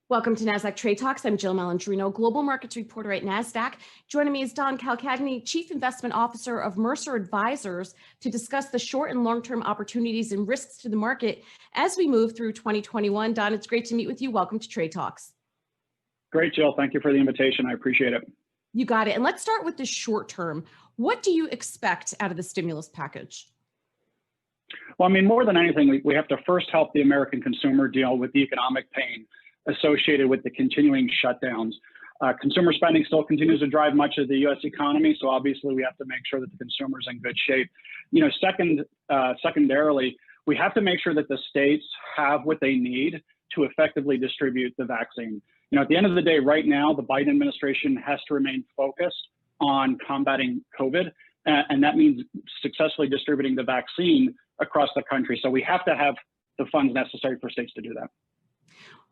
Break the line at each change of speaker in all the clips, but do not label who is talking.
Welcome to Nasdaq Trade Talks. I'm Jill Malandrino, Global Markets Reporter at Nasdaq. Joining me is Don Calcagni, Chief Investment Officer of Mercer Advisors, to discuss the short and long-term opportunities and risks to the market as we move through 2021. Don, it's great to meet with you. Welcome to Trade Talks.
Great, Jill. Thank you for the invitation. I appreciate it.
You got it. And let's start with the short term. What do you expect out of the stimulus package?
Well, I mean, more than anything, we have to first help the American consumer deal with the economic pain associated with the continuing shutdowns. Consumer spending still continues to drive much of the U.S. economy, so obviously we have to make sure that the consumer is in good shape. Secondarily, we have to make sure that the states have what they need to effectively distribute the vaccine. At the end of the day, right now, the Biden administration has to remain focused on combating COVID, and that means successfully distributing the vaccine across the country. So we have to have the funds necessary for states to do that.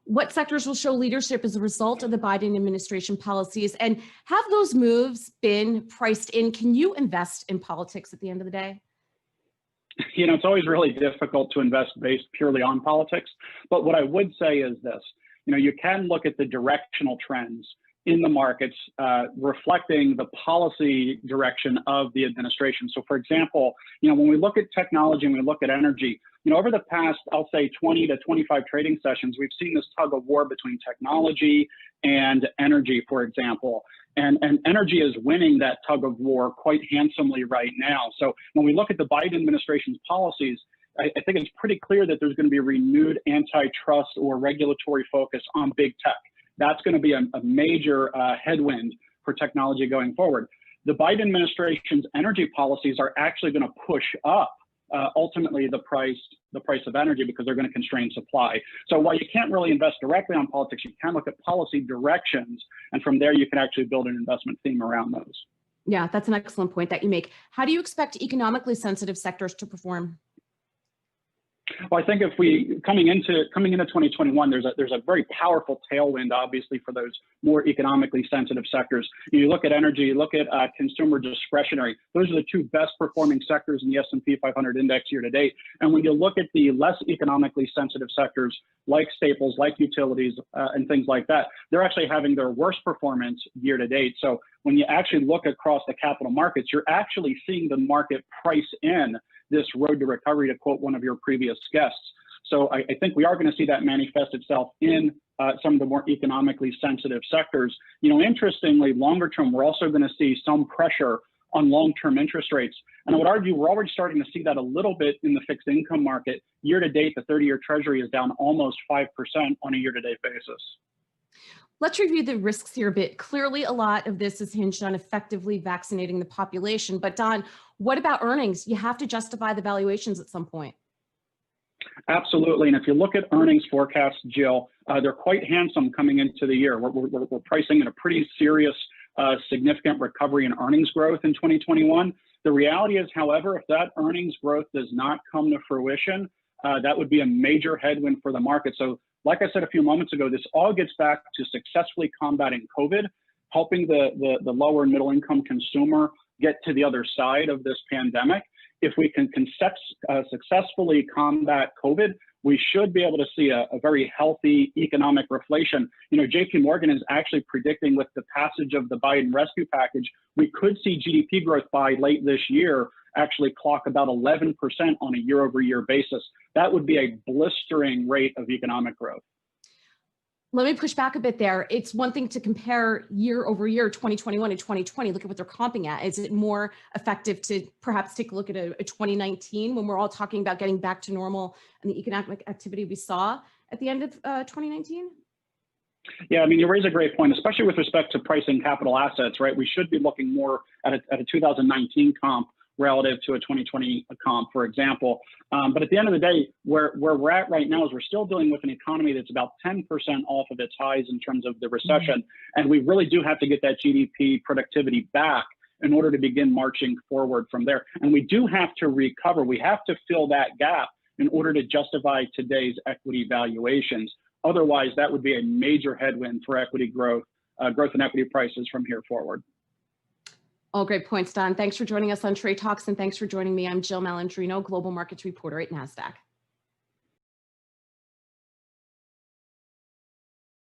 What sectors will show leadership as a result of the Biden administration policies, and have those moves been priced in? Can you invest in politics at the end of the day?
It's always really difficult to invest based purely on politics. But what I would say is this, you can look at the directional trends in the markets reflecting the policy direction of the administration. So for example, when we look at technology and we look at energy, over the past, I'll say 20 to 25 trading sessions, we've seen this tug of war between technology and energy, for example. And energy is winning that tug of war quite handsomely right now. So when we look at the Biden administration's policies, I think it's pretty clear that there's going to be a renewed antitrust or regulatory focus on big tech. That's going to be a major headwind for technology going forward. The Biden administration's energy policies are actually going to push up ultimately the price of energy because they're going to constrain supply. So while you can't really invest directly on politics, you can look at policy directions, and from there you can actually build an investment theme around those.
Yeah, that's an excellent point that you make. How do you expect economically sensitive sectors to perform?
Well, I think if we coming into 2021, there's a very powerful tailwind, obviously, for those more economically sensitive sectors. You look at energy, you look at consumer discretionary. Those are the two best performing sectors in the S&P 500 index year to date. And when you look at the less economically sensitive sectors, like staples, like utilities, and things like that, they're actually having their worst performance year to date. So when you actually look across the capital markets, you're actually seeing the market price in this road to recovery, to quote one of your previous guests. So I think we are going to see that manifest itself in some of the more economically sensitive sectors. Interestingly, longer term, we're also going to see some pressure on long-term interest rates. And I would argue we're already starting to see that a little bit in the fixed income market. Year to date, the 30-year Treasury is down almost 5% on a year-to-date basis.
Let's review the risks here a bit. Clearly, a lot of this is hinged on effectively vaccinating the population. But Don, what about earnings? You have to justify the valuations at some point.
Absolutely. And if you look at earnings forecasts, Jill, they're quite handsome coming into the year. We're pricing in a pretty serious, significant recovery in earnings growth in 2021. The reality is, however, if that earnings growth does not come to fruition, that would be a major headwind for the market. So like I said a few moments ago, this all gets back to successfully combating COVID, helping the lower and middle income consumer get to the other side of this pandemic. If we can successfully combat COVID, we should be able to see a very healthy economic reflation. JP Morgan is actually predicting with the passage of the Biden rescue package, we could see GDP growth by late this year actually clock about 11% on a year-over-year basis. That would be a blistering rate of economic growth.
Let me push back a bit there. It's one thing to compare year over year, 2021 and 2020, look at what they're comping at. Is it more effective to perhaps take a look at a 2019 when we're all talking about getting back to normal and the economic activity we saw at the end of 2019?
Yeah, I mean, you raise a great point, especially with respect to pricing capital assets, right? We should be looking more at a 2019 comp relative to a 2020 comp, for example. But at the end of the day, where we're at right now is we're still dealing with an economy that's about 10% off of its highs in terms of the recession. And we really do have to get that GDP productivity back in order to begin marching forward from there. And we do have to recover. We have to fill that gap in order to justify today's equity valuations. Otherwise, that would be a major headwind for equity growth in equity prices from here forward.
All great points, Don. Thanks for joining us on Trade Talks, and thanks for joining me. I'm Jill Malandrino, Global Markets Reporter at Nasdaq.